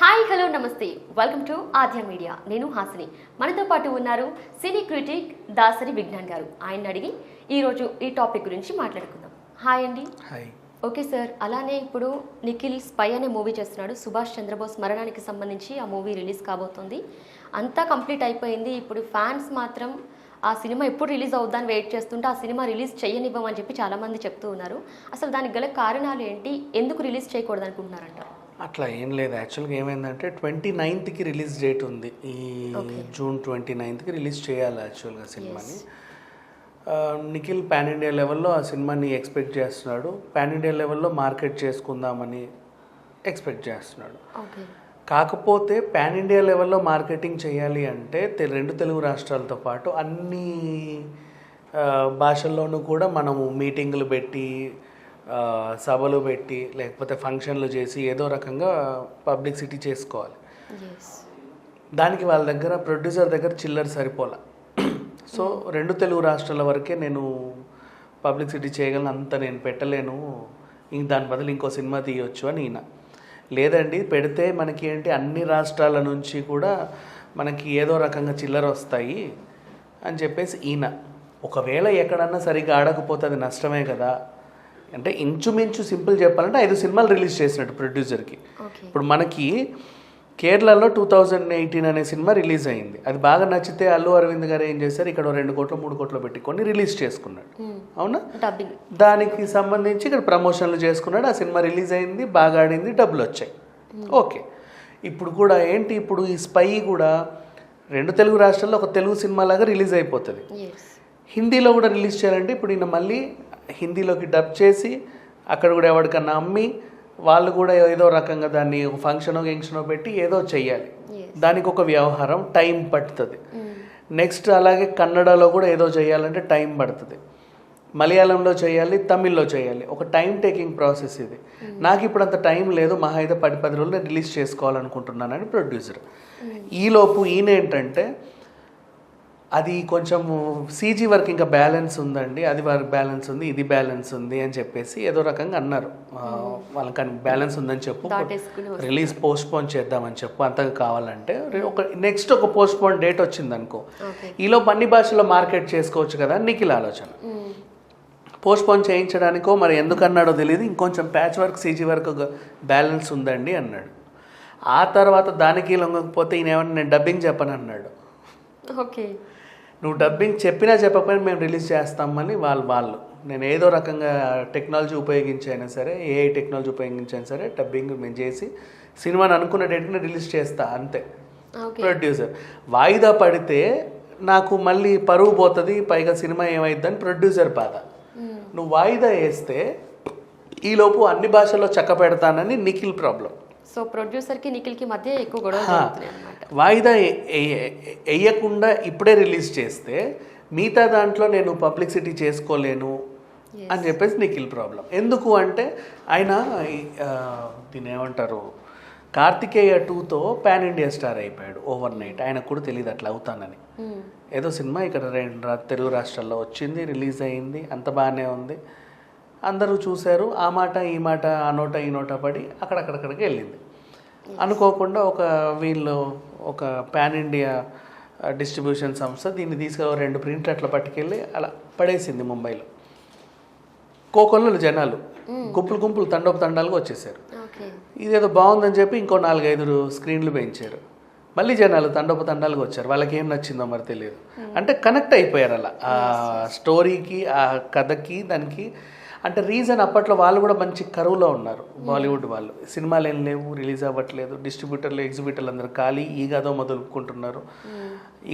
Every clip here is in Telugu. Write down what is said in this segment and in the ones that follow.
హాయ్ హలో నమస్తే వెల్కమ్ టు ఆద్య మీడియా. నేను హాసిని. మనతో పాటు ఉన్నారు సినీ క్రిటిక్ దాసరి విజ్ఞాన్ గారు. ఆయన అడిగి ఈరోజు ఈ టాపిక్ గురించి మాట్లాడుకుందాం. హాయ్ అండి. హాయ్. ఓకే సార్, అలానే ఇప్పుడు నిఖిల్ స్పై అనే మూవీ చేస్తున్నాడు. సుభాష్ చంద్రబోస్ మరణానికి సంబంధించి ఆ మూవీ రిలీజ్ కాబోతుంది. అంతా కంప్లీట్ అయిపోయింది. ఇప్పుడు ఫ్యాన్స్ మాత్రం ఆ సినిమా ఎప్పుడు రిలీజ్ అవుద్దని వెయిట్ చేస్తుంటే ఆ సినిమా రిలీజ్ చేయనివ్వమని చెప్పి చాలామంది చెప్తూ ఉన్నారు. అసలు దానికి గల కారణాలు ఏంటి? ఎందుకు రిలీజ్ చేయకూడదు అనుకుంటున్నారంటారు? అట్లా ఏం లేదు. యాక్చువల్గా ఏమైందంటే 29కి రిలీజ్ డేట్ ఉంది. ఈ జూన్ 29కి రిలీజ్ చేయాలి యాక్చువల్గా సినిమాని. నిఖిల్ పాన్ ఇండియా లెవెల్లో ఆ సినిమాని ఎక్స్పెక్ట్ చేస్తున్నాడు. పాన్ ఇండియా లెవెల్లో మార్కెట్ చేసుకుందామని ఎక్స్పెక్ట్ చేస్తున్నాడు. కాకపోతే పాన్ ఇండియా లెవెల్లో మార్కెటింగ్ చేయాలి అంటే రెండు తెలుగు రాష్ట్రాలతో పాటు అన్ని భాషల్లోనూ కూడా మనము మీటింగులు పెట్టి సభలు పెట్టి లేకపోతే ఫంక్షన్లు చేసి ఏదో రకంగా పబ్లిసిటీ చేసుకోవాలి. దానికి వాళ్ళ దగ్గర ప్రొడ్యూసర్ దగ్గర చిల్లర సరిపోలే. సో రెండు తెలుగు రాష్ట్రాల వరకే నేను పబ్లిసిటీ చేయగలను, అంత నేను పెట్టలేను, దాని బదులు ఇంకో సినిమా తీయొచ్చు అని ఈయన. లేదండి, పెడితే మనకి ఏంటి అన్ని రాష్ట్రాల నుంచి కూడా మనకి ఏదో రకంగా చిల్లర వస్తాయి అని చెప్పేసి ఈయన. ఒకవేళ ఎక్కడన్నా సరిగ్గా ఆడకపోతే అది నష్టమే కదా. అంటే ఇంచుమించు సింపుల్ చెప్పాలంటే 5 సినిమాలు రిలీజ్ చేసినట్టు ప్రొడ్యూసర్కి. ఇప్పుడు మనకి కేరళలో 2018 అనే సినిమా రిలీజ్ అయింది. అది బాగా నచ్చితే అల్లు అరవింద్ గారు ఏం చేశారు, ఇక్కడ 2 కోట్లు 3 కోట్లు పెట్టుకొని రిలీజ్ చేసుకున్నాడు. అవునా? దానికి సంబంధించి ఇక్కడ ప్రమోషన్లు చేసుకున్నాడు. ఆ సినిమా రిలీజ్ అయింది, బాగా ఆడింది, డబ్బులు వచ్చాయి. ఓకే. ఇప్పుడు కూడా ఏంటి, ఇప్పుడు ఈ స్పై కూడా రెండు తెలుగు రాష్ట్రాల్లో ఒక తెలుగు సినిమా లాగా రిలీజ్ అయిపోతుంది. హిందీలో కూడా రిలీజ్ చేయాలంటే ఇప్పుడు ఈయన మళ్ళీ హిందీలోకి డబ్ చేసి అక్కడ కూడా ఎవరికన్నా అమ్మి వాళ్ళు కూడా ఏదో రకంగా దాన్ని ఒక ఫంక్షనో పెట్టి ఏదో చెయ్యాలి. దానికి ఒక వ్యవహారం టైం పడుతుంది. నెక్స్ట్ అలాగే కన్నడలో కూడా ఏదో చేయాలంటే టైం పడుతుంది. మలయాళంలో చేయాలి, తమిళ్లో చేయాలి. ఒక టైం టేకింగ్ ప్రాసెస్ ఇది. నాకు ఇప్పుడు అంత టైం లేదు, మహా అయితే 10 రోజులు నేను రిలీజ్ చేసుకోవాలనుకుంటున్నానని ప్రొడ్యూసర్. ఈలోపు ఈయన ఏంటంటే అది కొంచెం సీజీ వర్క్ ఇంకా బ్యాలెన్స్ ఉందండి, అది వర్క్ బ్యాలెన్స్ ఉంది, ఇది బ్యాలెన్స్ ఉంది అని చెప్పేసి ఏదో రకంగా అన్నారు. వాళ్ళకి బ్యాలెన్స్ ఉందని చెప్పు, రిలీజ్ పోస్ట్పోన్ చేద్దామని చెప్పు, అంతగా కావాలంటే నెక్స్ట్ ఒక పోస్ట్పోన్ డేట్ వచ్చింది అనుకో, ఈలోపు అన్ని భాషల్లో మార్కెట్ చేసుకోవచ్చు కదా అని నిఖిల్ ఆలోచన. పోస్ట్పోన్ చేయించడానికో మరి ఎందుకు అన్నాడో తెలియదు, ఇంకొంచెం patch work CG work balance ఉందండి అన్నాడు. ఆ తర్వాత దానికి లొంగకపోతే ఈయన ఏమన్నా నేను డబ్బింగ్ చెప్పను అన్నాడు. ఓకే, నువ్వు డబ్బింగ్ చెప్పినా చెప్పకపోయినా మేము రిలీజ్ చేస్తామని వాళ్ళు నేను ఏదో రకంగా టెక్నాలజీ ఉపయోగించైనా సరే, ఏఐ టెక్నాలజీ ఉపయోగించైనా సరే డబ్బింగ్ మేము చేసి సినిమాని అనుకున్న డేట్ని రిలీజ్ చేస్తా అంతే. ప్రొడ్యూసర్ వాయిదా పడితే నాకు మళ్ళీ పరువు పోతుంది, పైగా సినిమా ఏమైద్దని ప్రొడ్యూసర్ బాధ. నువ్వు వాయిదా వేస్తే ఈలోపు అన్ని భాషల్లో చక్క పెడతానని నిఖిల్ ప్రాబ్లం. సో ప్రొడ్యూసర్కి నిఖిల్కి మధ్య ఎక్కువ గొడవ. వాయిదా వేయకుండా ఇప్పుడే రిలీజ్ చేస్తే మిగతా దాంట్లో నేను పబ్లిసిటీ చేసుకోలేను అని చెప్పేసి నిఖిల్ ప్రాబ్లం. ఎందుకు అంటే ఆయన దీన్ని ఏమంటారు, కార్తికేయ 2తో పాన్ ఇండియా స్టార్ అయిపోయాడు ఓవర్ నైట్. ఆయనకు కూడా తెలియదు అట్లా అవుతానని. ఏదో సినిమా ఇక్కడ 2 తెలుగు రాష్ట్రాల్లో వచ్చింది, రిలీజ్ అయింది, అంత బాగానే ఉంది, అందరూ చూశారు. ఆ మాట ఈ మాట ఆ నోట ఈ నోట పడి అక్కడికి వెళ్ళింది. అనుకోకుండా వీళ్ళు ఒక పాన్ ఇండియా డిస్ట్రిబ్యూషన్ సంస్థ దీన్ని తీసుకెళ్ళి 2 ప్రింట్లు అట్లా పట్టుకెళ్ళి అలా పడేసింది ముంబైలో. కోకొల్లలు జనాలు గుంపులు తండాలుగా వచ్చేసారు. ఇదేదో బాగుందని చెప్పి ఇంకో 4-5 స్క్రీన్లు పెంచారు. మళ్ళీ జనాలు తండాలుగా వచ్చారు. వాళ్ళకి ఏం నచ్చిందో మరి తెలియదు. అంటే కనెక్ట్ అయిపోయారు అలా ఆ స్టోరీకి, ఆ కథకి, దానికి. అంటే రీజన్ అప్పట్లో వాళ్ళు కూడా మంచి కరువులో ఉన్నారు. బాలీవుడ్ వాళ్ళు సినిమాలు ఏం లేవు, రిలీజ్ అవ్వట్లేదు, డిస్ట్రిబ్యూటర్లు ఎగ్జిబ్యూటర్లు అందరూ ఖాళీ, ఈగదో మొదలుకుంటున్నారు.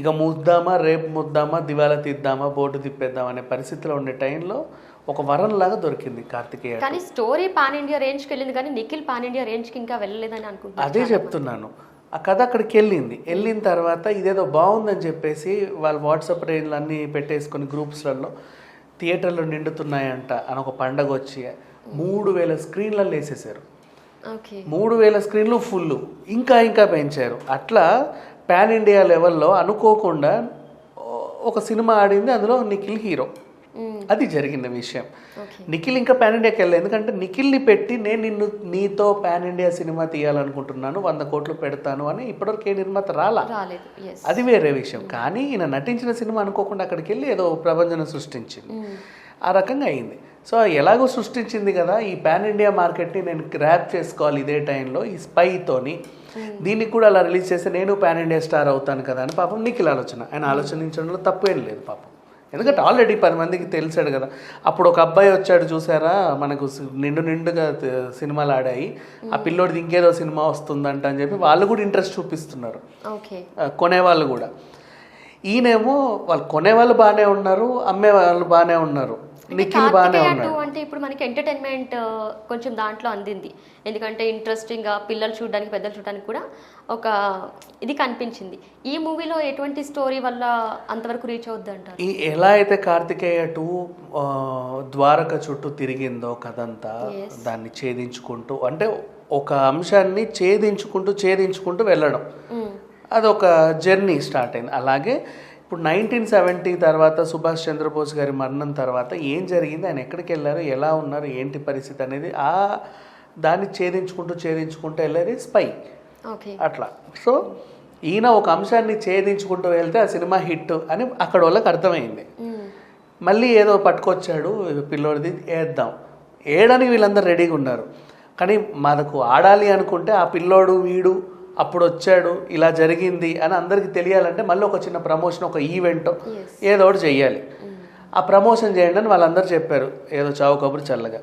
ఇక ముద్దామా, రేపు ముద్దామా, దివాలా తీద్దామా, బోర్డు తిప్పేద్దామా అనే పరిస్థితిలో ఉండే టైంలో ఒక వరం లాగా దొరికింది కార్తికేయ. కానీ స్టోరీ పాన్ ఇండియా రేంజ్కి వెళ్ళింది, కానీ నిఖిల్ పాన్ ఇండియా రేంజ్కి ఇంకా వెళ్ళలేదని అనుకుంటున్నాను. అదే చెప్తున్నాను. ఆ కథ అక్కడికి వెళ్ళిన తర్వాత ఇదేదో బాగుందని చెప్పేసి వాళ్ళు వాట్సాప్ రేంజ్లు అన్నీ పెట్టేసుకొని గ్రూప్స్లలో థియేటర్లు నిండుతున్నాయంట అని ఒక పండగ వచ్చి 3000 స్క్రీన్లలో వేసేసారు. 3000 స్క్రీన్లు ఫుల్, ఇంకా పెంచారు. అట్లా పాన్ ఇండియా లెవెల్లో అనుకోకుండా ఒక సినిమా ఆడింది, అందులో నిఖిల్ హీరో. అది జరిగిన విషయం. ఓకే. నిఖిల్ ఇంకా పాన్ ఇండియాకి వెళ్ళలేదు, ఎందుకంటే నిఖిల్ని పెట్టి నేను నీతో పాన్ ఇండియా సినిమా తీయాలనుకుంటున్నాను, 100 కోట్లు పెడతాను అని ఇప్పటివరకు ఏ నిర్మాత రాలేదు. Yes. అది వేరే విషయం. కానీ ఈయన నటించిన సినిమా అనుకోకుండా అక్కడికి వెళ్ళి ఏదో ప్రభంజనం సృష్టించింది, ఆ రకంగా అయింది. సో ఎలాగో సృష్టించింది కదా, ఈ పాన్ ఇండియా మార్కెట్ని నేను గ్రాప్ చేసుకోవాలి ఇదే టైంలో ఈ స్పైతోని, దీనికి కూడా అలా రిలీజ్ చేస్తే నేను పాన్ ఇండియా స్టార్ అవుతాను కదా అని పాపం నిఖిల్ ఆలోచన. ఆయన ఆలోచించడంలో తప్పేం లేదు పాపం, ఎందుకంటే ఆల్రెడీ 10 మందికి తెలిసాడు కదా. అప్పుడు ఒక అబ్బాయి వచ్చాడు చూసారా, మనకు నిండుగా సినిమాలు ఆడాయి, ఆ పిల్లోడిది ఇంకేదో సినిమా వస్తుందంట అని చెప్పి వాళ్ళు కూడా ఇంట్రెస్ట్ చూపిస్తున్నారు, కొనేవాళ్ళు కూడా. ఈయనేమో వాళ్ళు కొనేవాళ్ళు బాగానే ఉన్నారు, అమ్మే వాళ్ళు బాగానే ఉన్నారు, నిఖిల్ బాగానే ఉన్నాడు. అంటే ఇప్పుడు మనకి ఎంటర్టైన్మెంట్ కొంచెం దాంట్లో అందింది, ఎందుకంటే ఇంట్రెస్టింగ్గా పిల్లలు చూడడానికి పెద్దలు చూడడానికి కూడా ఒక ఇది కనిపించింది. ఈ మూవీలో ఎటువంటి స్టోరీ వల్ల అంతవరకు రీచ్ అవుద్ది అంటారు? ఎలా అయితే కార్తికేయ 2 ద్వారక చుట్టూ తిరిగిందో కథంతా, దాన్ని ఛేదించుకుంటూ, అంటే ఒక అంశాన్ని ఛేదించుకుంటూ వెళ్ళడం, అదొక జర్నీ స్టార్ట్ అయింది. అలాగే ఇప్పుడు 1970 తర్వాత సుభాష్ చంద్రబోస్ గారి మరణం తర్వాత ఏం జరిగింది, ఆయన ఎక్కడికి వెళ్ళారు, ఎలా ఉన్నారు, ఏంటి పరిస్థితి అనేది దాన్ని ఛేదించుకుంటూ వెళ్ళేది స్పై. అట్లా. సో ఈయన ఒక అంశాన్ని ఛేదించుకుంటూ వెళ్తే ఆ సినిమా హిట్ అని అక్కడ వాళ్ళకి అర్థమైంది. మళ్ళీ ఏదో పట్టుకొచ్చాడు పిల్లోడిది, ఏడడానికి వీళ్ళందరూ రెడీగా ఉన్నారు. కానీ మనకు ఆడాలి అనుకుంటే ఆ పిల్లోడు వీడు అప్పుడు వచ్చాడు, ఇలా జరిగింది అని అందరికీ తెలియాలంటే మళ్ళీ ఒక చిన్న ప్రమోషన్, ఒక ఈవెంట్ ఏదో ఒకటి చెయ్యాలి. ఆ ప్రమోషన్ చేయండి అని వాళ్ళందరూ చెప్పారు, ఏదో చావు కబురు చల్లగా.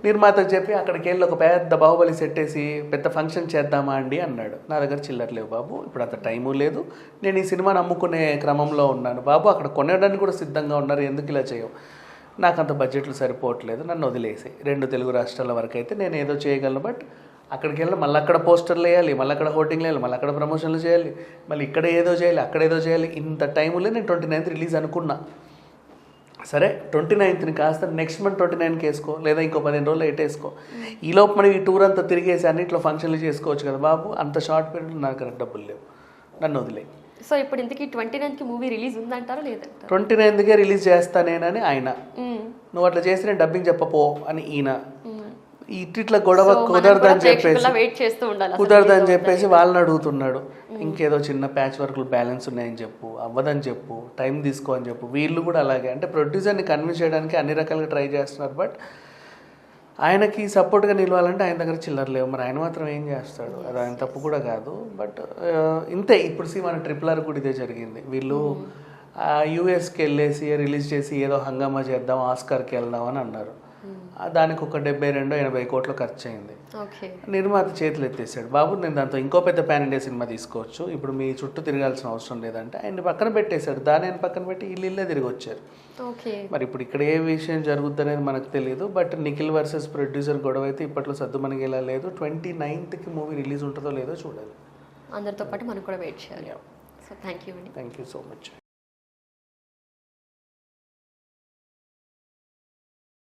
నిర్మాతకు చెప్పి అక్కడికి వెళ్ళి ఒక పెద్ద బాహుబలి సెట్ వేసి పెద్ద ఫంక్షన్ చేద్దామా అండి అన్నాడు. నా దగ్గర చిల్లరలేవు బాబు, ఇప్పుడు అంత టైము లేదు, నేను ఈ సినిమాని అమ్ముకునే క్రమంలో ఉన్నాను బాబు, అక్కడ కొనేయడానికి కూడా సిద్ధంగా ఉన్నారు, ఎందుకు ఇలా చేయవు, నాకు అంత బడ్జెట్లు సరిపోవట్లేదు, నన్ను వదిలేసి 2 తెలుగు రాష్ట్రాల వరకు అయితే నేను ఏదో చేయగలను, బట్ అక్కడికి వెళ్ళి మళ్ళీ అక్కడ పోస్టర్లు వేయాలి, మళ్ళీ అక్కడ హోర్డింగ్లు వేయాలి, మళ్ళీ అక్కడ ప్రమోషన్లు చేయాలి, మళ్ళీ ఇక్కడ ఏదో చేయాలి, అక్కడ ఏదో చేయాలి, ఇంత టైంలో నేను 29th రిలీజ్ అనుకున్నా. సరే 29th కాస్త నెక్స్ట్ మంత్ 29కి వేసుకో, లేదా ఇంకో 15 రోజులు వేసుకో, ఈలోపు మనం ఈ టూర్ అంతా తిరిగేసి అన్నింటిలో ఫంక్షన్లు చేసుకోవచ్చు కదా బాబు, అంత షార్ట్ పీరియడ్ నాకు డబ్బులు లేవు, నన్ను వదిలే. సో ఇప్పుడు ఇంతకీ 29కి మూవీ రిలీజ్ ఉందంటారా లేదంటారా? 29కే రిలీజ్ చేస్తానేనని ఆయన, నువ్వు అట్లా చేసి నేను డబ్బింగ్ చెప్పపో అని ఈయన, ఇట్లా గొడవ కుదరదని చెప్పేసి వాళ్ళని అడుగుతున్నాడు. ఇంకేదో చిన్న ప్యాచ్ వర్క్లు బ్యాలెన్స్ ఉన్నాయని చెప్పు, అవ్వదని చెప్పు, టైం తీసుకో అని చెప్పు. వీళ్ళు కూడా అలాగే, అంటే ప్రొడ్యూసర్ని కన్విన్స్ చేయడానికి అన్ని రకాలుగా ట్రై చేస్తున్నారు, బట్ ఆయనకి సపోర్ట్గా నిలవాలంటే ఆయన దగ్గర చిల్లర లేవు, మరి ఆయన మాత్రం ఏం చేస్తాడు, అది ఆయన తప్పు కూడా కాదు. బట్ ఇంతే, ఇప్పుడు మన RRR కూడా ఇదే జరిగింది. వీళ్ళు యూఎస్కి వెళ్ళేసి రిలీజ్ చేసి ఏదో హంగామా చేద్దాం, ఆస్కార్కి వెళ్దాం అని అన్నారు. దానికి ఒక 72-80 కోట్లు ఖర్చు అయింది. నిర్మాత చేతులు ఎత్తేసాడు, బాబు నేను దాంతో ఇంకో పెద్ద పాన్ ఇండియా సినిమా తీసుకోవచ్చు, ఇప్పుడు మీ చుట్టూ తిరగాల్సిన అవసరం లేదంటే ఆయన పక్కన పెట్టేశాడు. దాని ఆయన పక్కన పెట్టి ఇల్లే తిరిగి వచ్చారు. మరి ఇప్పుడు ఇక్కడ ఏ విషయం జరుగుద్ది అనేది మనకు తెలియదు, బట్ నిఖిల్ వర్సెస్ ప్రొడ్యూసర్ గొడవ అయితే ఇప్పట్లో సద్దుమణిగేలా లేదు. 29th మూవీ రిలీజ్ ఉంటుందో లేదో చూడాలి. అందరితో పాటు మనం కూడా వెయిట్ చేయాలి. So thank you so much.